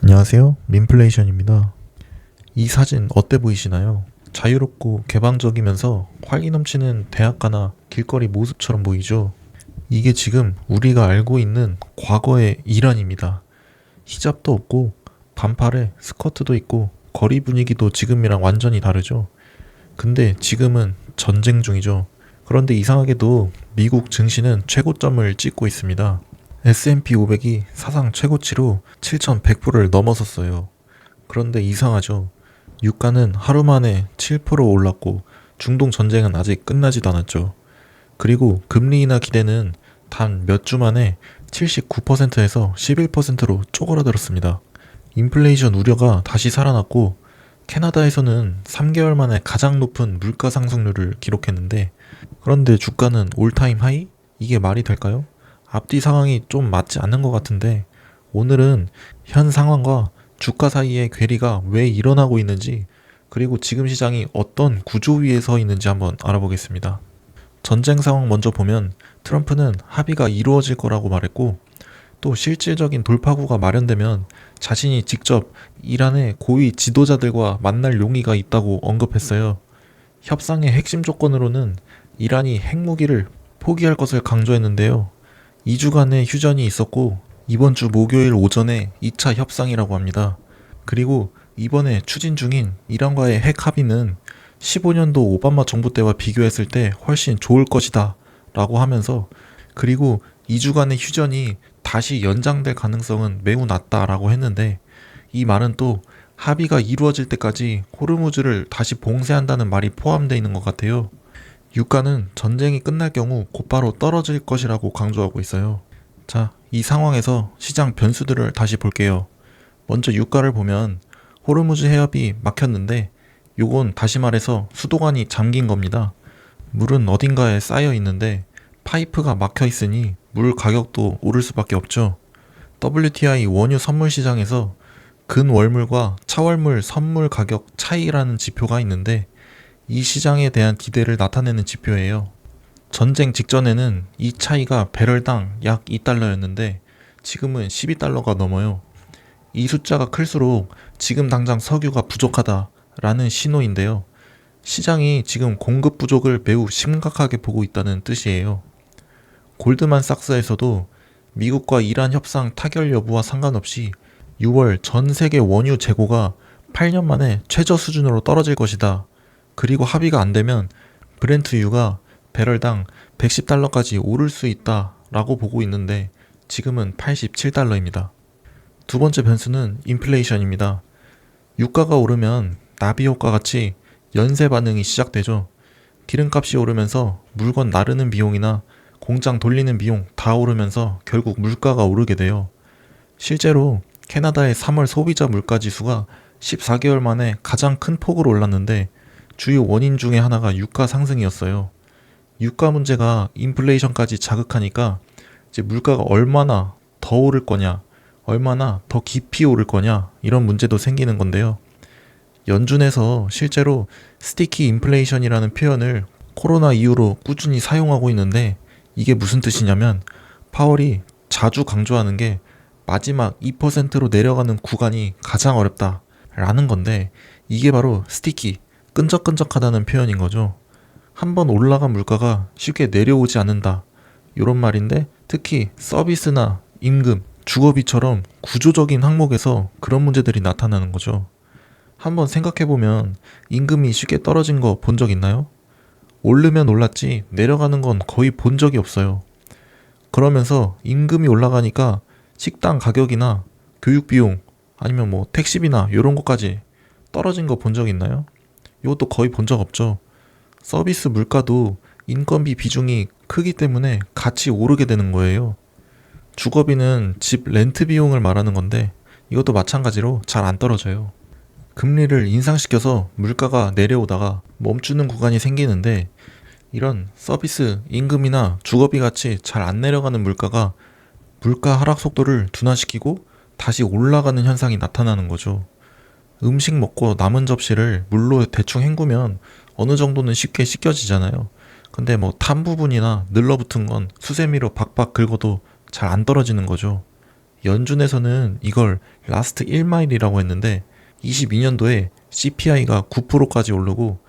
안녕하세요. 민플레이션입니다. 이 사진 어때 보이시나요? 자유롭고 개방적이면서 활기 넘치는 대학가나 길거리 모습처럼 보이죠? 이게 지금 우리가 알고 있는 과거의 이란입니다. 히잡도 없고 반팔에 스커트도 있고 거리 분위기도 지금이랑 완전히 다르죠? 근데 지금은 전쟁 중이죠. 그런데 이상하게도 미국 증시는 최고점을 찍고 있습니다. S&P 500이 사상 최고치로 7,100%를 넘어섰어요. 그런데 이상하죠. 유가는 하루 만에 7% 올랐고 중동 전쟁은 아직 끝나지도 않았죠. 그리고 금리 인하 기대는 단 몇 주 만에 79%에서 11%로 쪼그라들었습니다. 인플레이션 우려가 다시 살아났고 캐나다에서는 3개월 만에 가장 높은 물가 상승률을 기록했는데, 그런데 주가는 올타임 하이? 이게 말이 될까요? 앞뒤 상황이 좀 맞지 않는 것 같은데, 오늘은 현 상황과 주가 사이의 괴리가 왜 일어나고 있는지, 그리고 지금 시장이 어떤 구조 위에 서 있는지 한번 알아보겠습니다. 전쟁 상황 먼저 보면 트럼프는 합의가 이루어질 거라고 말했고, 또 실질적인 돌파구가 마련되면 자신이 직접 이란의 고위 지도자들과 만날 용의가 있다고 언급했어요. 협상의 핵심 조건으로는 이란이 핵무기를 포기할 것을 강조했는데요. 2주간의 휴전이 있었고 이번 주 목요일 오전에 2차 협상이라고 합니다. 그리고 이번에 추진 중인 이란과의 핵 합의는 15년도 오바마 정부 때와 비교했을 때 훨씬 좋을 것이다 라고 하면서, 그리고 2주간의 휴전이 다시 연장될 가능성은 매우 낮다라고 했는데, 이 말은 또 합의가 이루어질 때까지 호르무즈를 다시 봉쇄한다는 말이 포함되어 있는 것 같아요. 유가는 전쟁이 끝날 경우 곧바로 떨어질 것이라고 강조하고 있어요. 자, 이 상황에서 시장 변수들을 다시 볼게요. 먼저 유가를 보면 호르무즈 해협이 막혔는데, 요건 다시 말해서 수도관이 잠긴 겁니다. 물은 어딘가에 쌓여 있는데 파이프가 막혀 있으니 물 가격도 오를 수밖에 없죠. WTI 원유 선물 시장에서 근월물과 차월물 선물 가격 차이라는 지표가 있는데, 이 시장에 대한 기대를 나타내는 지표예요. 전쟁 직전에는 이 차이가 배럴당 약 2달러였는데 지금은 12달러가 넘어요. 이 숫자가 클수록 지금 당장 석유가 부족하다라는 신호인데요. 시장이 지금 공급 부족을 매우 심각하게 보고 있다는 뜻이에요. 골드만삭스에서도 미국과 이란 협상 타결 여부와 상관없이 6월 전 세계 원유 재고가 8년 만에 최저 수준으로 떨어질 것이다. 그리고 합의가 안 되면 브렌트유가 배럴당 110달러까지 오를 수 있다 라고 보고 있는데, 지금은 87달러입니다. 두 번째 변수는 인플레이션입니다. 유가가 오르면 나비 효과 같이 연쇄 반응이 시작되죠. 기름값이 오르면서 물건 나르는 비용이나 공장 돌리는 비용 다 오르면서 결국 물가가 오르게 돼요. 실제로 캐나다의 3월 소비자 물가 지수가 14개월 만에 가장 큰 폭으로 올랐는데, 주요 원인 중에 하나가 유가 상승이었어요. 유가 문제가 인플레이션까지 자극하니까 이제 물가가 얼마나 더 오를 거냐, 얼마나 더 깊이 오를 거냐, 이런 문제도 생기는 건데요. 연준에서 실제로 스티키 인플레이션이라는 표현을 코로나 이후로 꾸준히 사용하고 있는데, 이게 무슨 뜻이냐면 파월이 자주 강조하는 게 마지막 2%로 내려가는 구간이 가장 어렵다 라는 건데, 이게 바로 스티키, 끈적끈적하다는 표현인 거죠. 한번 올라간 물가가 쉽게 내려오지 않는다, 이런 말인데, 특히 서비스나 임금, 주거비처럼 구조적인 항목에서 그런 문제들이 나타나는 거죠. 한번 생각해보면 임금이 쉽게 떨어진 거 본 적 있나요? 오르면 올랐지 내려가는 건 거의 본 적이 없어요. 그러면서 임금이 올라가니까 식당 가격이나 교육비용, 아니면 뭐 택시비나 이런 것까지 떨어진 거 본 적 있나요? 이것도 거의 본 적 없죠. 서비스 물가도 인건비 비중이 크기 때문에 같이 오르게 되는 거예요. 주거비는 집 렌트 비용을 말하는 건데, 이것도 마찬가지로 잘 안 떨어져요. 금리를 인상시켜서 물가가 내려오다가 멈추는 구간이 생기는데, 이런 서비스, 임금이나 주거비 같이 잘 안 내려가는 물가가 물가 하락 속도를 둔화시키고 다시 올라가는 현상이 나타나는 거죠. 음식 먹고 남은 접시를 물로 대충 헹구면 어느 정도는 쉽게 씻겨지잖아요. 근데 뭐 탄 부분이나 늘러붙은 건 수세미로 박박 긁어도 잘 안 떨어지는 거죠. 연준에서는 이걸 라스트 1마일이라고 했는데 22년도에 CPI가 9%까지 오르고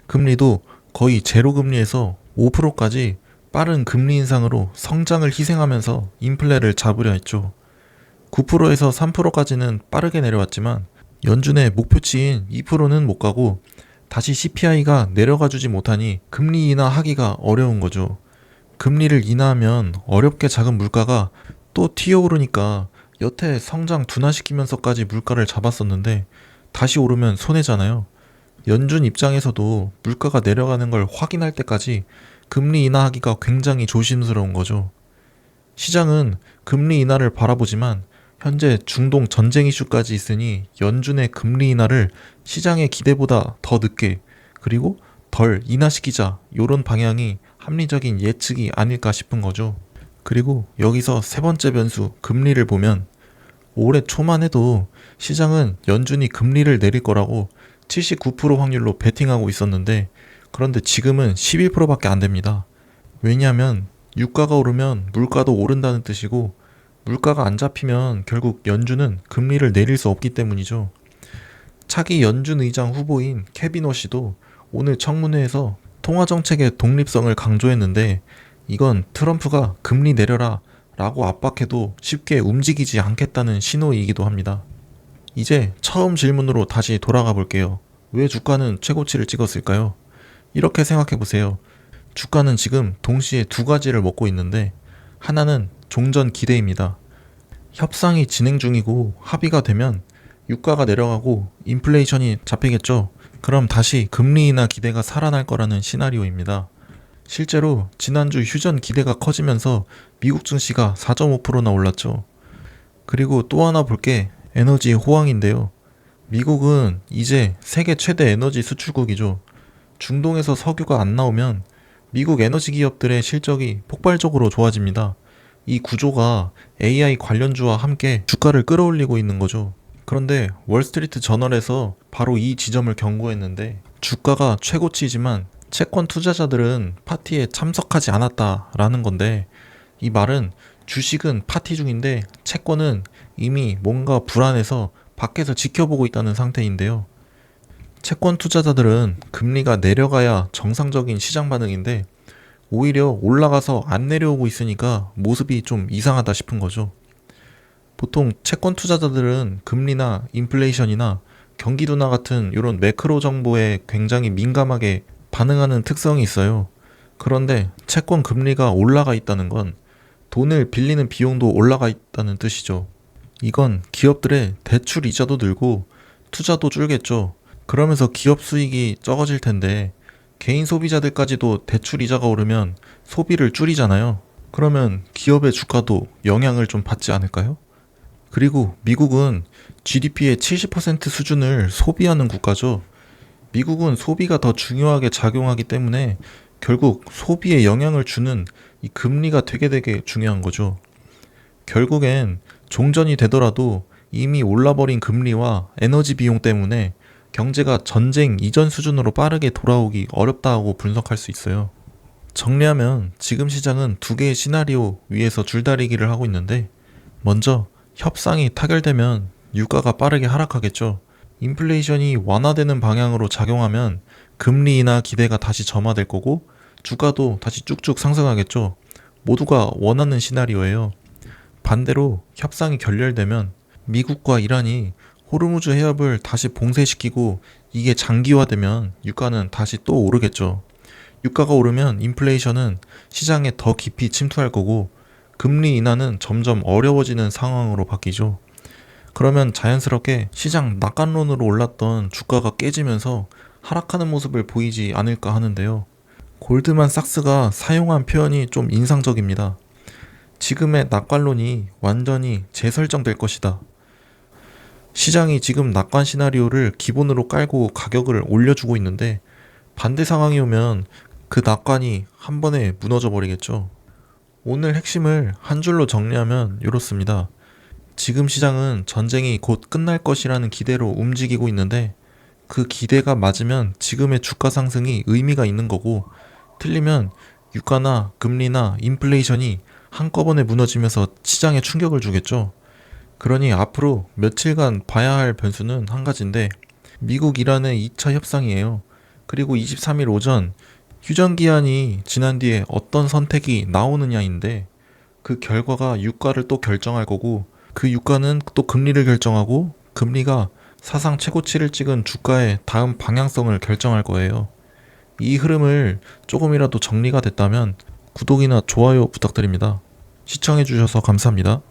금리도 거의 제로 금리에서 5%까지 빠른 금리 인상으로 성장을 희생하면서 인플레를 잡으려 했죠. 9%에서 3%까지는 빠르게 내려왔지만 연준의 목표치인 2%는 못 가고 다시 CPI가 내려가 주지 못하니 금리 인하하기가 어려운 거죠. 금리를 인하하면 어렵게 작은 물가가 또 튀어오르니까 여태 성장 둔화시키면서까지 물가를 잡았었는데 다시 오르면 손해잖아요. 연준 입장에서도 물가가 내려가는 걸 확인할 때까지 금리 인하하기가 굉장히 조심스러운 거죠. 시장은 금리 인하를 바라보지만 현재 중동 전쟁 이슈까지 있으니 연준의 금리 인하를 시장의 기대보다 더 늦게 그리고 덜 인하시키자 요런 방향이 합리적인 예측이 아닐까 싶은 거죠. 그리고 여기서 세 번째 변수 금리를 보면 올해 초만 해도 시장은 연준이 금리를 내릴 거라고 79% 확률로 베팅하고 있었는데 그런데 지금은 11%밖에 안 됩니다. 왜냐하면 유가가 오르면 물가도 오른다는 뜻이고 물가가 안 잡히면 결국 연준은 금리를 내릴 수 없기 때문이죠. 차기 연준 의장 후보인 케빈 워시도 오늘 청문회에서 통화정책의 독립성을 강조했는데 이건 트럼프가 금리 내려라 라고 압박해도 쉽게 움직이지 않겠다는 신호이기도 합니다. 이제 처음 질문으로 다시 돌아가 볼게요. 왜 주가는 최고치를 찍었을까요? 이렇게 생각해 보세요. 주가는 지금 동시에 두 가지를 먹고 있는데 하나는 종전 기대입니다. 협상이 진행 중이고 합의가 되면 유가가 내려가고 인플레이션이 잡히겠죠. 그럼 다시 금리 인하 기대가 살아날 거라는 시나리오입니다. 실제로 지난주 휴전 기대가 커지면서 미국 증시가 4.5%나 올랐죠. 그리고 또 하나 볼 게 에너지 호황인데요. 미국은 이제 세계 최대 에너지 수출국이죠. 중동에서 석유가 안 나오면 미국 에너지 기업들의 실적이 폭발적으로 좋아집니다. 이 구조가 AI 관련주와 함께 주가를 끌어올리고 있는 거죠. 그런데 월스트리트 저널에서 바로 이 지점을 경고했는데 주가가 최고치지만 채권 투자자들은 파티에 참석하지 않았다라는 건데 이 말은 주식은 파티 중인데 채권은 이미 뭔가 불안해서 밖에서 지켜보고 있다는 상태인데요. 채권 투자자들은 금리가 내려가야 정상적인 시장 반응인데 오히려 올라가서 안 내려오고 있으니까 모습이 좀 이상하다 싶은 거죠. 보통 채권 투자자들은 금리나 인플레이션이나 경기 둔화 같은 이런 매크로 정보에 굉장히 민감하게 반응하는 특성이 있어요. 그런데 채권 금리가 올라가 있다는 건 돈을 빌리는 비용도 올라가 있다는 뜻이죠. 이건 기업들의 대출 이자도 늘고 투자도 줄겠죠. 그러면서 기업 수익이 적어질 텐데 개인 소비자들까지도 대출 이자가 오르면 소비를 줄이잖아요. 그러면 기업의 주가도 영향을 좀 받지 않을까요? 그리고 미국은 GDP의 70% 수준을 소비하는 국가죠. 미국은 소비가 더 중요하게 작용하기 때문에 결국 소비에 영향을 주는 이 금리가 되게 중요한 거죠. 결국엔 종전이 되더라도 이미 올라버린 금리와 에너지 비용 때문에 경제가 전쟁 이전 수준으로 빠르게 돌아오기 어렵다고 분석할 수 있어요. 정리하면 지금 시장은 두 개의 시나리오 위에서 줄다리기를 하고 있는데 먼저 협상이 타결되면 유가가 빠르게 하락하겠죠. 인플레이션이 완화되는 방향으로 작용하면 금리 인하 기대가 다시 점화될 거고 주가도 다시 쭉쭉 상승하겠죠. 모두가 원하는 시나리오예요. 반대로 협상이 결렬되면 미국과 이란이 호르무즈 해협을 다시 봉쇄시키고 이게 장기화되면 유가는 다시 또 오르겠죠. 유가가 오르면 인플레이션은 시장에 더 깊이 침투할 거고 금리 인하는 점점 어려워지는 상황으로 바뀌죠. 그러면 자연스럽게 시장 낙관론으로 올랐던 주가가 깨지면서 하락하는 모습을 보이지 않을까 하는데요. 골드만삭스가 사용한 표현이 좀 인상적입니다. 지금의 낙관론이 완전히 재설정될 것이다. 시장이 지금 낙관 시나리오를 기본으로 깔고 가격을 올려주고 있는데 반대 상황이 오면 그 낙관이 한 번에 무너져 버리겠죠. 오늘 핵심을 한 줄로 정리하면 이렇습니다. 지금 시장은 전쟁이 곧 끝날 것이라는 기대로 움직이고 있는데 그 기대가 맞으면 지금의 주가 상승이 의미가 있는 거고 틀리면 유가나 금리나 인플레이션이 한꺼번에 무너지면서 시장에 충격을 주겠죠. 그러니 앞으로 며칠간 봐야 할 변수는 한 가지인데 미국 이란의 2차 협상이에요. 그리고 23일 오전 휴전 기한이 지난 뒤에 어떤 선택이 나오느냐인데 그 결과가 유가를 또 결정할 거고 그 유가는 또 금리를 결정하고 금리가 사상 최고치를 찍은 주가의 다음 방향성을 결정할 거예요. 이 흐름을 조금이라도 정리가 됐다면 구독이나 좋아요 부탁드립니다. 시청해주셔서 감사합니다.